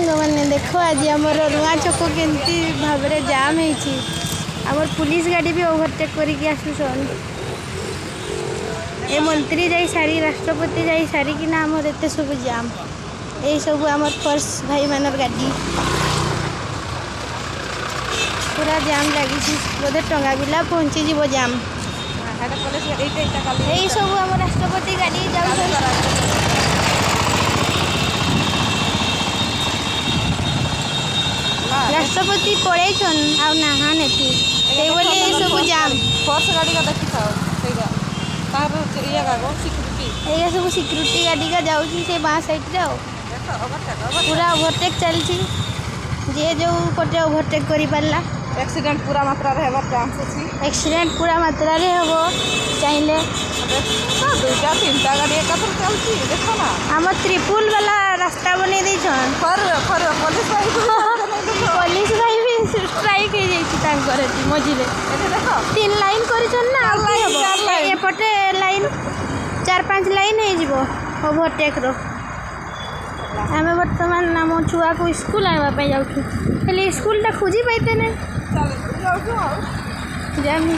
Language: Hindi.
सांग मैंने देख आज आमर रुआ चक केमती भाव जाम हो आमर पुलिस गाड़ी भी ओवरटेक करके आसुन ए मंत्री जाई सारी राष्ट्रपति जाई सारी कि ना आमर एत सब जाम यही सब आमर फोर्स भाई मानर गाड़ी पूरा जाम लगी बोधे टंगा बिला पहुँची जीव जाम यही सब आम राष्ट्रपति गाड़ी जाऊ राष्ट्रपति पड़े आहान एठी ये सब जाम फोर्स गाड़ी का देखी था ये सब सिक्योरिटी गाड़ी का जाऊँगी से बाँ साइड रे पूरा ओवरटेक चलती जे जो पटे ओवरटेक करि पारला एक्सीडेंट पूरा मात्रा रे हेबार चांस अछि एक्सीडेंट पूरा मात्रा रे हबो चाहिले दुईटा तीनटा गाड़ी एकाथर चलती देखो ना हम त्रिपुल वाला रास्ता बने दै छन पर पुलिस भाई भी स्ट्राइक हो जाई तांकर एठी मझिले देखो 3 लाइन करिछन ना एपटे लाइन 4-5 लाइन हो जीवो ओवरटेक रो आमे वर्तमान नाम छुआ को स्कूल आवा पे जाउछु हेले स्कूल ता खोजी पाइते ने चल जाउ जाम हो